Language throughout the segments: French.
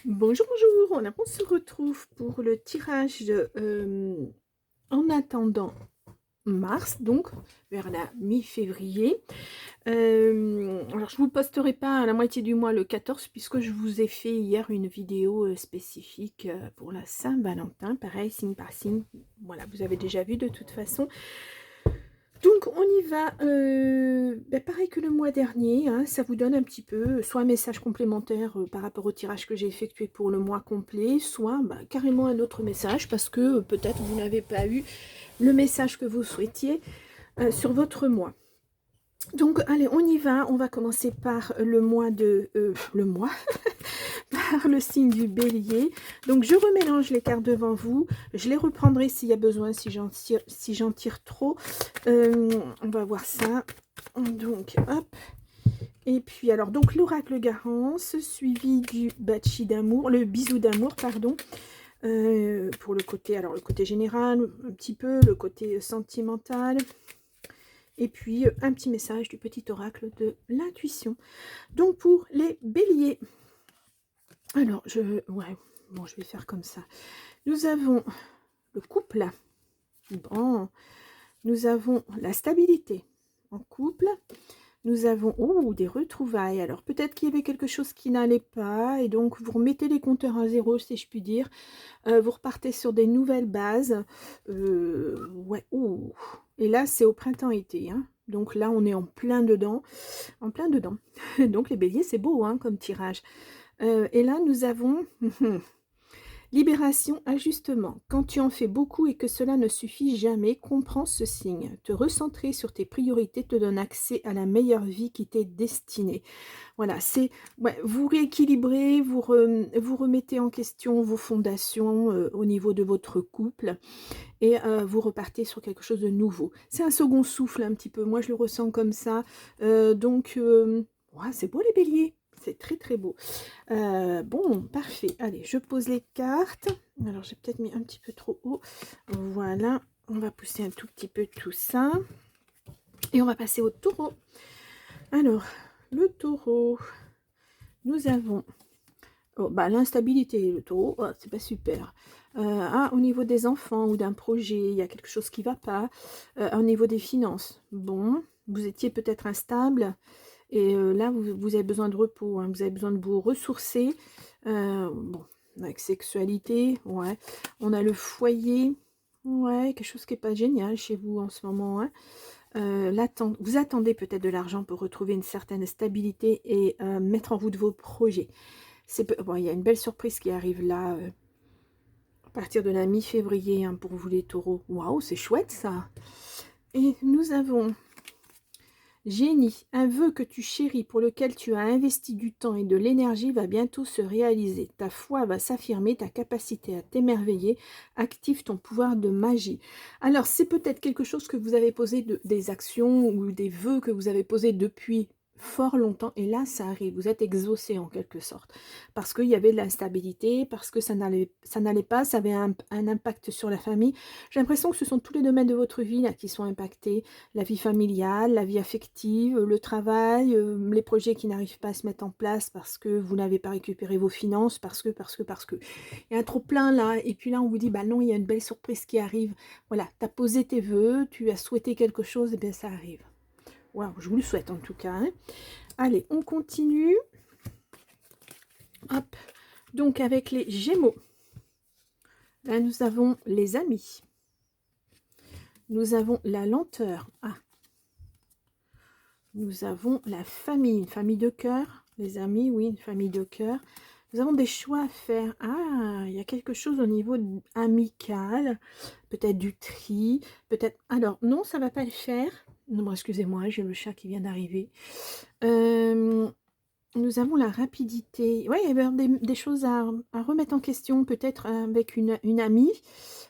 Bonjour, bonjour. On se retrouve pour le tirage en attendant mars, donc vers la mi-février. Alors, je ne vous posterai pas à la moitié du mois le 14 puisque je vous ai fait hier une vidéo spécifique pour la Saint-Valentin. Pareil, signe par signe. Voilà, vous avez déjà vu de toute façon. Donc on y va, pareil que le mois dernier, hein, ça vous donne un petit peu, soit un message complémentaire par rapport au tirage que j'ai effectué pour le mois complet, soit carrément un autre message parce que peut-être vous n'avez pas eu le message que vous souhaitiez sur votre mois. Donc allez, on y va, on va commencer par le mois de... par le signe du bélier. Donc je remélange les cartes devant vous, je les reprendrai s'il y a besoin, si j'en tire trop. On va voir ça. Donc hop. Et puis alors, donc l'oracle Garance, suivi du bachi d'amour, le bisou d'amour, pardon. Pour le côté, alors le côté général, un petit peu, le côté sentimental. Et puis un petit message du petit oracle de l'intuition. Donc pour les béliers. Alors, je vais faire comme ça. Nous avons le couple. Bon, nous avons la stabilité en couple. Nous avons des retrouvailles. Alors, peut-être qu'il y avait quelque chose qui n'allait pas. Et donc, vous remettez les compteurs à zéro, si je puis dire. Vous repartez sur des nouvelles bases. Ouais, et là, c'est au printemps-été. Hein. Donc là, on est en plein dedans. En plein dedans. Donc, les béliers, c'est beau hein, comme tirage. Et là, nous avons libération, ajustement. Quand tu en fais beaucoup et que cela ne suffit jamais, comprends ce signe. Te recentrer sur tes priorités te donne accès à la meilleure vie qui t'est destinée. Voilà, c'est vous rééquilibrez, vous remettez en question vos fondations au niveau de votre couple et vous repartez sur quelque chose de nouveau. C'est un second souffle un petit peu, moi je le ressens comme ça. Donc, c'est beau les béliers. C'est très très beau. Bon, parfait. Allez, je pose les cartes. Alors, j'ai peut-être mis un petit peu trop haut. Voilà. On va pousser un tout petit peu tout ça. Et on va passer au taureau. Alors, le taureau. Nous avons l'instabilité, le taureau. Oh, c'est pas super. Au niveau des enfants ou d'un projet, il y a quelque chose qui ne va pas. Au niveau des finances. Bon, vous étiez peut-être instable. Et là, vous avez besoin de repos, hein, vous avez besoin de vous ressourcer. Bon, avec sexualité, ouais. On a le foyer, ouais, quelque chose qui n'est pas génial chez vous en ce moment. Hein. Vous attendez peut-être de l'argent pour retrouver une certaine stabilité et mettre en route vos projets. Bon, il y a une belle surprise qui arrive là, à partir de la mi-février, hein, pour vous les taureaux. Waouh, c'est chouette ça. Et nous avons... Génie, un vœu que tu chéris, pour lequel tu as investi du temps et de l'énergie, va bientôt se réaliser. Ta foi va s'affirmer, ta capacité à t'émerveiller active ton pouvoir de magie. Alors, c'est peut-être quelque chose que vous avez posé, des actions ou des vœux que vous avez posés depuis fort longtemps, et là ça arrive, vous êtes exaucé en quelque sorte, parce qu'il y avait de l'instabilité, parce que ça n'allait pas, ça avait un impact sur la famille. J'ai l'impression que ce sont tous les domaines de votre vie là qui sont impactés, la vie familiale, la vie affective, le travail, les projets qui n'arrivent pas à se mettre en place parce que vous n'avez pas récupéré vos finances, parce que. Il y a un trop plein là, et puis là on vous dit, bah non, il y a une belle surprise qui arrive. Voilà, tu as posé tes vœux, tu as souhaité quelque chose, et bien ça arrive. Waouh, je vous le souhaite en tout cas. Hein. Allez, on continue. Hop, donc avec les Gémeaux. Là, nous avons les amis. Nous avons la lenteur. Nous avons la famille, une famille de cœur. Les amis, oui, une famille de cœur. Nous avons des choix à faire. Il y a quelque chose au niveau amical. Peut-être du tri. Peut-être... Alors, non, ça ne va pas le faire. Non, excusez-moi, j'ai le chat qui vient d'arriver. Nous avons la rapidité. Oui, il y a des choses à remettre en question, peut-être avec une amie.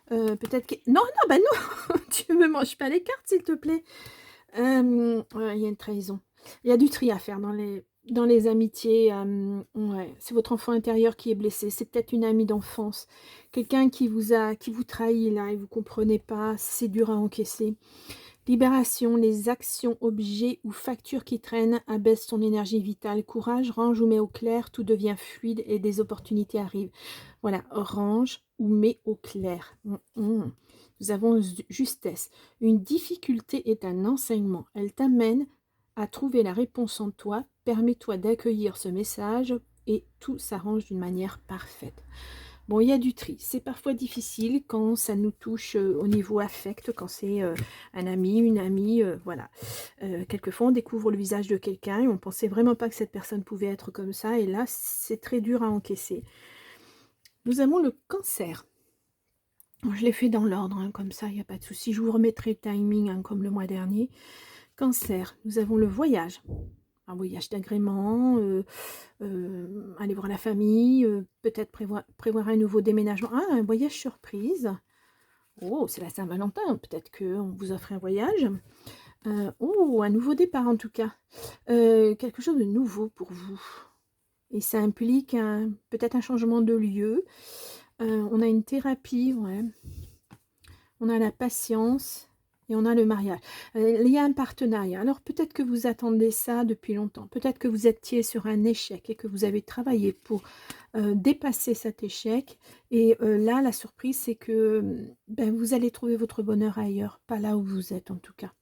Peut-être que... Non, non, tu ne me manges pas les cartes, s'il te plaît. Il y a une trahison. Il y a du tri à faire dans les amitiés. Ouais. C'est votre enfant intérieur qui est blessé. C'est peut-être une amie d'enfance. Quelqu'un qui vous trahit là et vous ne comprenez pas. C'est dur à encaisser. Libération, les actions, objets ou factures qui traînent abaissent ton énergie vitale. Courage, range ou mets au clair, tout devient fluide et des opportunités arrivent. Voilà, range ou mets au clair. Nous avons justesse. Une difficulté est un enseignement. Elle t'amène à trouver la réponse en toi. Permets-toi d'accueillir ce message et tout s'arrange d'une manière parfaite. Bon, il y a du tri. C'est parfois difficile quand ça nous touche au niveau affect, quand c'est un ami, une amie, voilà. Quelquefois, on découvre le visage de quelqu'un et on pensait vraiment pas que cette personne pouvait être comme ça. Et là, c'est très dur à encaisser. Nous avons le cancer. Je l'ai fait dans l'ordre, hein, comme ça, il n'y a pas de souci. Je vous remettrai le timing, hein, comme le mois dernier. Cancer, nous avons le voyage. Un voyage d'agrément, aller voir la famille, peut-être prévoir un nouveau déménagement. Ah, un voyage surprise. Oh, c'est la Saint-Valentin, peut-être qu'on vous offre un voyage. Oh, un nouveau départ en tout cas. Quelque chose de nouveau pour vous. Et ça implique peut-être un changement de lieu. On a une thérapie, ouais. On a la patience. Et on a le mariage. Il y a un partenariat. Alors peut-être que vous attendez ça depuis longtemps. Peut-être que vous étiez sur un échec et que vous avez travaillé pour dépasser cet échec. Et là, la surprise, c'est que vous allez trouver votre bonheur ailleurs. Pas là où vous êtes en tout cas.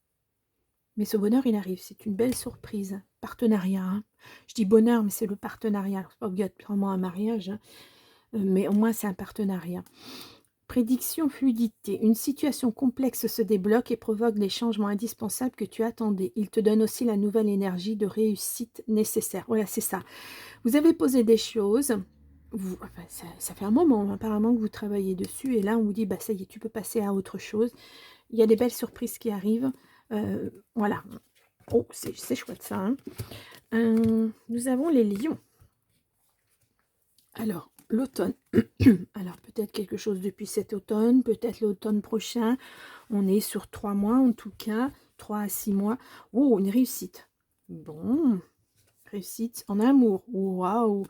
Mais ce bonheur, il arrive. C'est une belle surprise. Partenariat. Hein. Je dis bonheur, mais c'est le partenariat. Ce n'est pas obligatoirement un mariage. Hein. Mais au moins, c'est un partenariat. Prédiction fluidité. Une situation complexe se débloque et provoque des changements indispensables que tu attendais. Il te donne aussi la nouvelle énergie de réussite nécessaire. Voilà, c'est ça. Vous avez posé des choses. Ça fait un moment apparemment que vous travaillez dessus. Et là, on vous dit, ça y est, tu peux passer à autre chose. Il y a des belles surprises qui arrivent. Voilà. Oh, c'est chouette ça. Hein. Nous avons les lions. Alors, l'automne. Alors, peut-être quelque chose depuis cet automne, peut-être l'automne prochain. On est sur 3 mois, en tout cas, 3 à 6 mois. Oh, une réussite. Bon, réussite en amour. Waouh.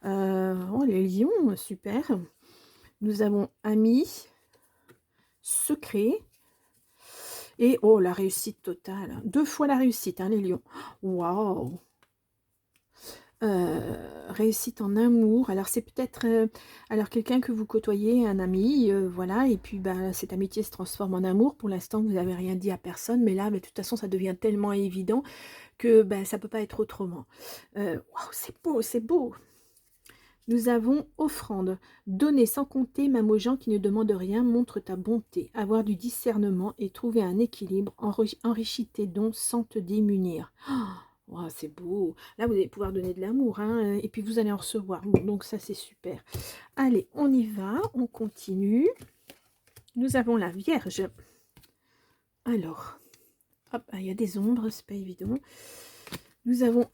Oh, les lions, super. Nous avons amis, secret. Et, oh, la réussite totale. 2 fois la réussite, hein, les lions. Waouh. Réussite en amour, alors c'est peut-être alors quelqu'un que vous côtoyez, un ami, voilà, et puis cette amitié se transforme en amour. Pour l'instant vous n'avez rien dit à personne, mais là de toute façon ça devient tellement évident que ça peut pas être autrement. Waouh, c'est beau, c'est beau. Nous avons offrande, donner sans compter même aux gens qui ne demandent rien, montre ta bonté, avoir du discernement et trouver un équilibre, enrichis tes dons sans te démunir. Wow, c'est beau. Là, vous allez pouvoir donner de l'amour, hein, et puis vous allez en recevoir. Donc ça, c'est super. Allez, on y va. On continue. Nous avons la Vierge. Alors, hop, il y a des ombres, c'est pas évident. Nous avons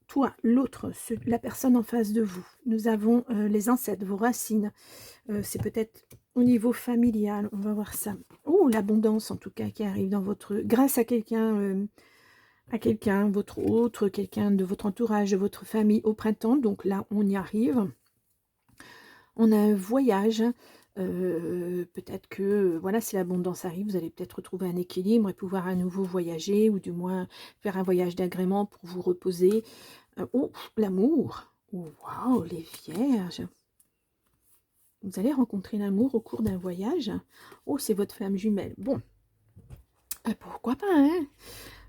toi, l'autre, la personne en face de vous. Nous avons les ancêtres, vos racines. C'est peut-être au niveau familial. On va voir ça. Oh, l'abondance, en tout cas, qui arrive dans votre... Grâce à quelqu'un... votre autre, quelqu'un de votre entourage, de votre famille au printemps. Donc là, on y arrive. On a un voyage. Peut-être que, voilà, si l'abondance arrive, vous allez peut-être retrouver un équilibre et pouvoir à nouveau voyager ou du moins faire un voyage d'agrément pour vous reposer. Oh, l'amour. Waouh, les vierges. Vous allez rencontrer l'amour au cours d'un voyage. Oh, c'est votre flamme jumelle. Bon, pourquoi pas, hein?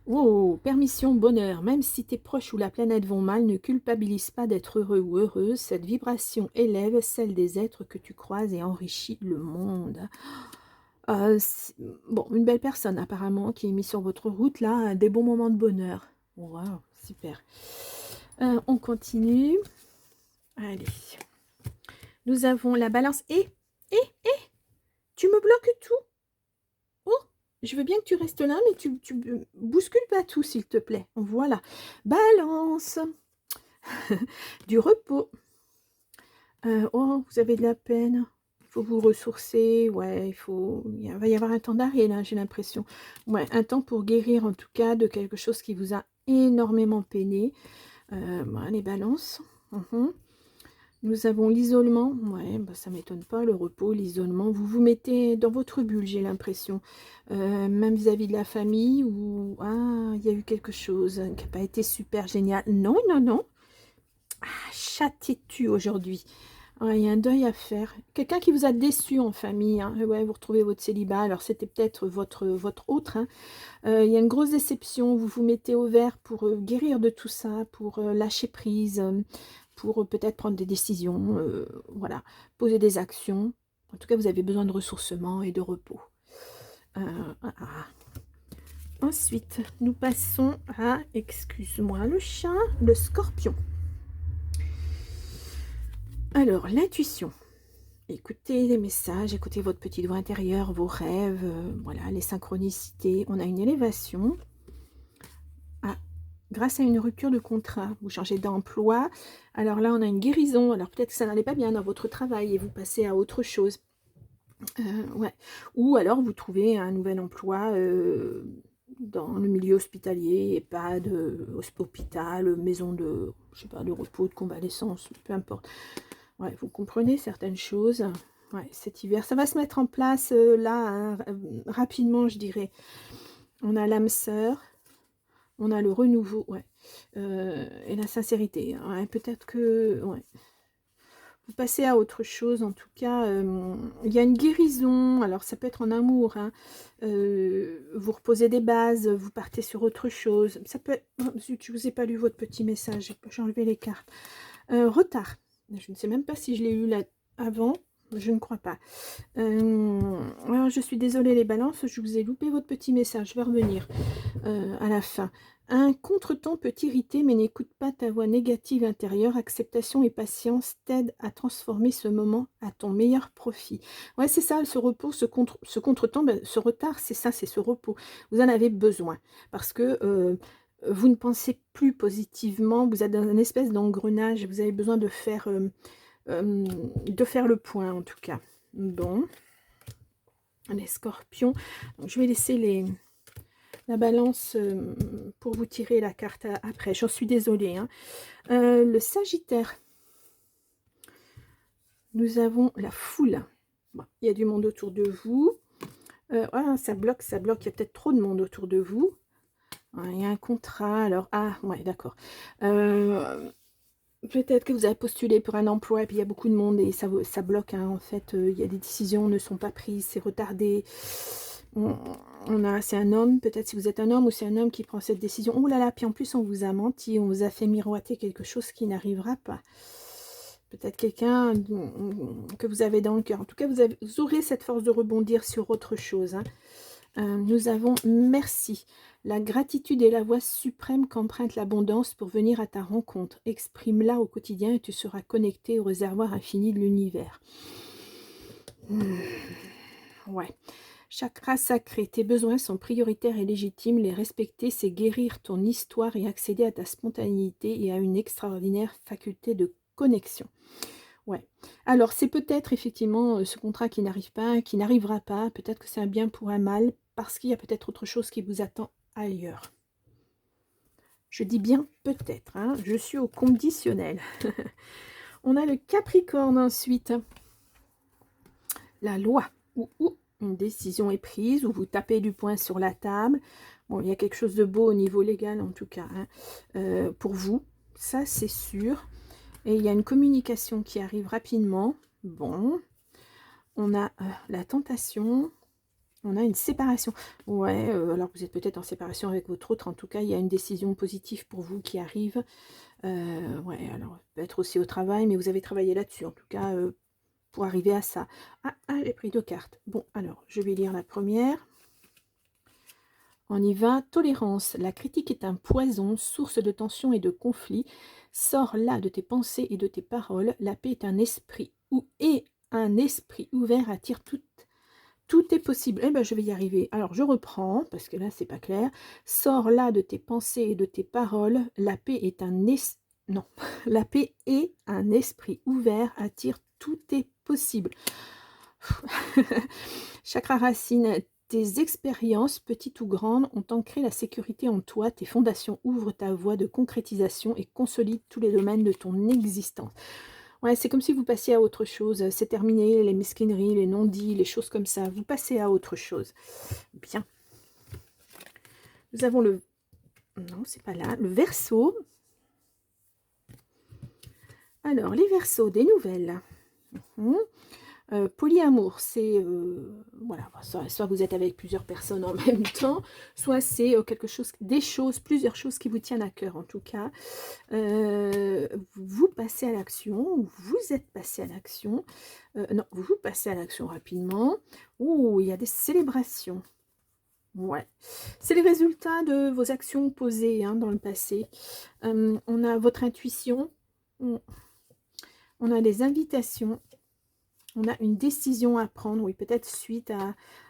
Oh, permission, bonheur, même si tes proches ou la planète vont mal, ne culpabilise pas d'être heureux ou heureuse. Cette vibration élève celle des êtres que tu croises et enrichit le monde. Bon, une belle personne apparemment qui est mise sur votre route, là, des bons moments de bonheur. Waouh, super. On continue. Allez. Nous avons la balance. Tu me bloques tout. Je veux bien que tu restes là, mais tu bouscules pas tout, s'il te plaît. Voilà. Balance. Du repos. Oh, vous avez de la peine. Il faut vous ressourcer. Ouais, il va y avoir un temps d'arrêt, là, j'ai l'impression. Ouais, un temps pour guérir, en tout cas, de quelque chose qui vous a énormément peiné. Les balances. Nous avons l'isolement. Ouais, bah, ça m'étonne pas, le repos, l'isolement. Vous vous mettez dans votre bulle, j'ai l'impression. Même vis-à-vis de la famille, où ah, il y a eu quelque chose qui n'a pas été super génial. Non, non, non. Ah, chat têtu aujourd'hui. Ouais, il y a un deuil à faire. Quelqu'un qui vous a déçu en famille. Hein. Ouais, vous retrouvez votre célibat. Alors, c'était peut-être votre autre. Hein. Il y a une grosse déception. Vous vous mettez au vert pour guérir de tout ça, pour lâcher prise, pour peut-être prendre des décisions. Voilà, poser des actions. En tout cas, vous avez besoin de ressourcement et de repos. Ah, ah. Ensuite, nous passons à, excuse-moi le chat, le scorpion. Alors, l'intuition. Écoutez les messages, écoutez votre petite voix intérieure, vos rêves, voilà, les synchronicités. On a une élévation. Ah, grâce à une rupture de contrat, vous changez d'emploi. Alors là, on a une guérison. Alors peut-être que ça n'allait pas bien dans votre travail et vous passez à autre chose. Ouais. Ou alors vous trouvez un nouvel emploi dans le milieu hospitalier, EHPAD, hôpital, maison de, je sais pas, de repos, de convalescence, peu importe. Ouais, vous comprenez certaines choses. Ouais, cet hiver, ça va se mettre en place là, hein, rapidement, je dirais. On a l'âme sœur, on a le renouveau, ouais, et la sincérité. Ouais, peut-être que, ouais, vous passez à autre chose. En tout cas, il y a une guérison. Alors, ça peut être en amour. Hein. Vous reposez des bases, vous partez sur autre chose. Ça peut être... Oh, zut, je vous ai pas lu votre petit message. J'ai enlevé les cartes. Retard. Je ne sais même pas si je l'ai eu là avant. Je ne crois pas. Alors, je suis désolée les balances. Je vous ai loupé votre petit message. Je vais revenir à la fin. Un contretemps peut t'irriter, mais n'écoute pas ta voix négative intérieure. Acceptation et patience t'aident à transformer ce moment à ton meilleur profit. Ouais, c'est ça, ce repos, ce contretemps, ben, ce retard, c'est ça, c'est ce repos. Vous en avez besoin parce que vous ne pensez plus positivement, vous êtes dans une espèce d'engrenage, vous avez besoin de faire le point en tout cas. Bon, les scorpions, donc, je vais laisser la balance pour vous tirer la carte après. J'en suis désolée. Hein. Le Sagittaire. Nous avons la foule. Bon, il y a du monde autour de vous. Ah, ça bloque, ça bloque. Il y a peut-être trop de monde autour de vous. Il y a un contrat. Alors, ah, ouais, d'accord. Peut-être que vous avez postulé pour un emploi et puis il y a beaucoup de monde et ça bloque. Hein. En fait, il y a des décisions ne sont pas prises, c'est retardé. C'est un homme, peut-être si vous êtes un homme ou c'est un homme qui prend cette décision. Oh là là, puis en plus on vous a menti, on vous a fait miroiter quelque chose qui n'arrivera pas. Peut-être quelqu'un que vous avez dans le cœur. En tout cas, vous aurez cette force de rebondir sur autre chose. Hein. Nous avons merci. La gratitude est la voie suprême qu'emprunte l'abondance pour venir à ta rencontre. Exprime-la au quotidien et tu seras connecté au réservoir infini de l'univers. Ouais. Chakra sacré, tes besoins sont prioritaires et légitimes. Les respecter, c'est guérir ton histoire et accéder à ta spontanéité et à une extraordinaire faculté de connexion. Ouais. Alors, c'est peut-être effectivement ce contrat qui n'arrive pas, qui n'arrivera pas. Peut-être que c'est un bien pour un mal, parce qu'il y a peut-être autre chose qui vous attend ailleurs. Je dis bien peut-être, hein, je suis au conditionnel. On a le Capricorne ensuite. La loi, où une décision est prise, où vous tapez du poing sur la table. Bon, il y a quelque chose de beau au niveau légal en tout cas, hein, pour vous, ça c'est sûr. Et il y a une communication qui arrive rapidement. Bon, on a la tentation, on a une séparation. Ouais, alors vous êtes peut-être en séparation avec votre autre. En tout cas, il y a une décision positive pour vous qui arrive. Ouais, alors peut-être aussi au travail, mais vous avez travaillé là-dessus. En tout cas, pour arriver à ça. Ah, j'ai pris 2 cartes. Bon, alors, je vais lire la première. On y va. Tolérance. La critique est un poison, source de tension et de conflit. Sors là de tes pensées et de tes paroles. La paix est un esprit ouvert attire tout est possible. Eh bien, je vais y arriver. Alors, je reprends, parce que là, c'est pas clair. Sors là de tes pensées et de tes paroles. La paix est un esprit... Non. La paix est un esprit ouvert attire tout est possible. Chakra racine. Tes expériences, petites ou grandes, ont ancré la sécurité en toi. Tes fondations ouvrent ta voie de concrétisation et consolident tous les domaines de ton existence. Ouais, c'est comme si vous passiez à autre chose. C'est terminé, les mesquineries, les non-dits, les choses comme ça. Vous passez à autre chose. Bien. Nous avons le... Non, c'est pas là. Le Verseau. Alors, les Verseaux, des nouvelles. Polyamour, c'est voilà, soit vous êtes avec plusieurs personnes en même temps, soit c'est quelque chose, plusieurs choses qui vous tiennent à cœur en tout cas. Vous passez à l'action, vous êtes passé à l'action, non, vous passez à l'action rapidement. Ouh, il y a des célébrations. Ouais, c'est les résultats de vos actions posées hein, dans le passé. On a votre intuition, on a les invitations. On a une décision à prendre, oui, peut-être suite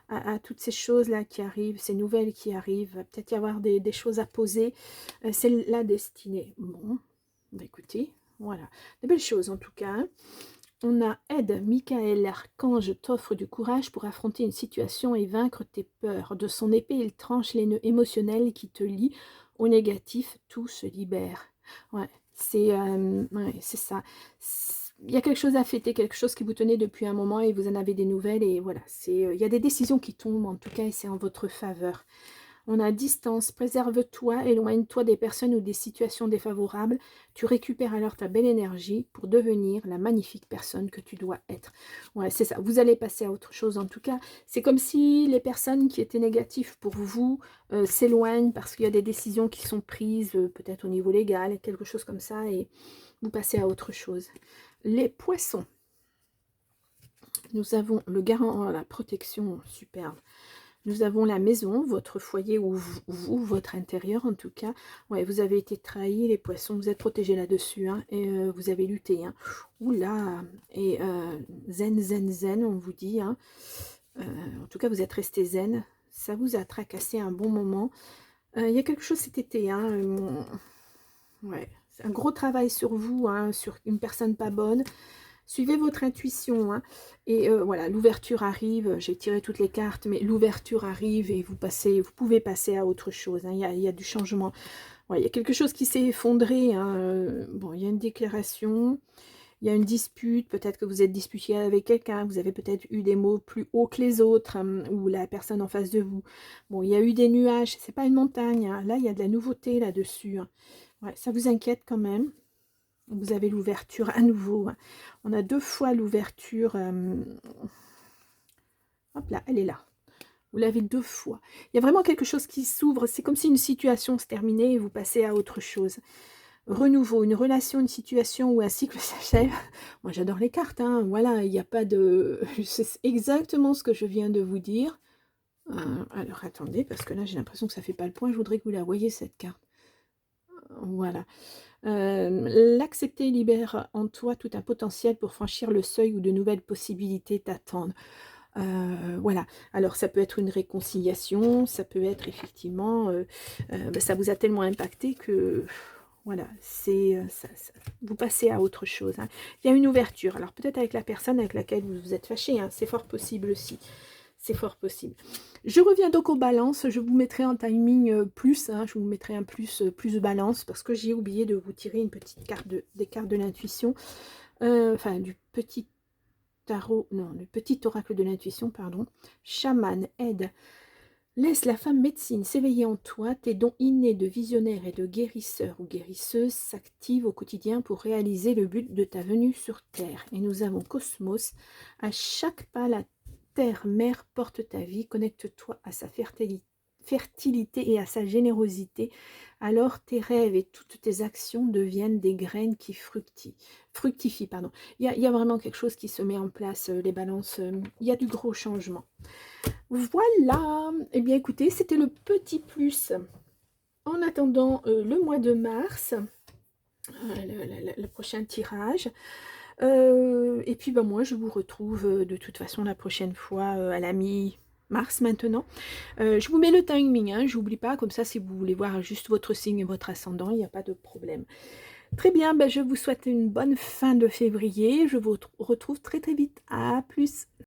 à toutes ces choses-là qui arrivent, ces nouvelles qui arrivent, peut-être y avoir des choses à poser. C'est la destinée. Bon, bah écoutez, voilà. Des belles choses en tout cas. Hein. On a aide, Michael, l'archange t'offre du courage pour affronter une situation et vaincre tes peurs. De son épée, il tranche les nœuds émotionnels qui te lient au négatif, tout se libère. Ouais, c'est ça. Il y a quelque chose à fêter, quelque chose qui vous tenait depuis un moment et vous en avez des nouvelles et voilà, il y a des décisions qui tombent en tout cas et c'est en votre faveur. On a distance, préserve-toi, éloigne-toi des personnes ou des situations défavorables. Tu récupères alors ta belle énergie pour devenir la magnifique personne que tu dois être. Ouais, c'est ça. Vous allez passer à autre chose en tout cas. C'est comme si les personnes qui étaient négatives pour vous s'éloignent parce qu'il y a des décisions qui sont prises, peut-être au niveau légal, quelque chose comme ça, et vous passez à autre chose. Les poissons. Nous avons le garant, la protection, superbe. Nous avons la maison, votre foyer ou vous, votre intérieur en tout cas. Ouais, vous avez été trahis, les poissons, vous êtes protégés là-dessus. Hein, et vous avez lutté. Hein. Oula. Et zen, zen, zen, on vous dit. Hein. En tout cas, vous êtes resté zen. Ça vous a tracassé un bon moment. Il y a quelque chose cet été. Hein, ouais, c'est un gros travail sur vous, hein, sur une personne pas bonne. Suivez votre intuition. Hein, et voilà, l'ouverture arrive. J'ai tiré toutes les cartes, mais l'ouverture arrive et vous pouvez passer à autre chose. Hein, il y a du changement. Ouais, il y a quelque chose qui s'est effondré. Hein, bon, il y a une déclaration. Il y a une dispute. Peut-être que vous êtes disputé avec quelqu'un. Vous avez peut-être eu des mots plus hauts que les autres. Hein, ou la personne en face de vous. Bon, il y a eu des nuages. C'est pas une montagne. Hein, là, il y a de la nouveauté là-dessus. Hein. Ouais, ça vous inquiète quand même. Vous avez l'ouverture à nouveau. Hein. On a 2 fois l'ouverture. Hop là, elle est là. Vous l'avez 2 fois. Il y a vraiment quelque chose qui s'ouvre. C'est comme si une situation se terminait et vous passez à autre chose. Renouveau, une relation, une situation ou un cycle s'achève. Moi, j'adore les cartes. Hein. Voilà, il n'y a pas de... C'est exactement ce que je viens de vous dire. Alors, attendez, parce que là, j'ai l'impression que ça ne fait pas le point. Je voudrais que vous la voyiez, cette carte. Voilà. L'accepter libère en toi tout un potentiel pour franchir le seuil où de nouvelles possibilités t'attendent. Voilà, alors ça peut être une réconciliation, ça peut être effectivement, ça vous a tellement impacté que, voilà, vous passez à autre chose. Hein. Il y a une ouverture, alors peut-être avec la personne avec laquelle vous vous êtes fâché, hein, c'est fort possible aussi. C'est fort possible. Je reviens donc aux balances. Je vous mettrai en timing plus. Hein, je vous mettrai un plus de balance parce que j'ai oublié de vous tirer une petite carte des cartes de l'intuition. Enfin, du petit tarot. Non, le petit oracle de l'intuition, pardon. Chaman, aide. Laisse la femme médecine s'éveiller en toi. Tes dons innés de visionnaire et de guérisseur ou guérisseuse s'activent au quotidien pour réaliser le but de ta venue sur Terre. Et nous avons Cosmos. À chaque pas, la Terre-Mère porte ta vie. Connecte-toi à sa fertilité et à sa générosité. Alors tes rêves et toutes tes actions deviennent des graines qui fructifient. Pardon. Il y a vraiment quelque chose qui se met en place, les balances. Il y a du gros changement. Voilà, eh bien écoutez, c'était le petit plus en attendant le mois de mars, le prochain tirage. Et puis ben, moi je vous retrouve de toute façon la prochaine fois à la mi-mars maintenant. Je vous mets le timing, hein, j'oublie pas, comme ça si vous voulez voir juste votre signe et votre ascendant, il n'y a pas de problème. Très bien, ben, je vous souhaite une bonne fin de février, je vous retrouve très très vite, à plus.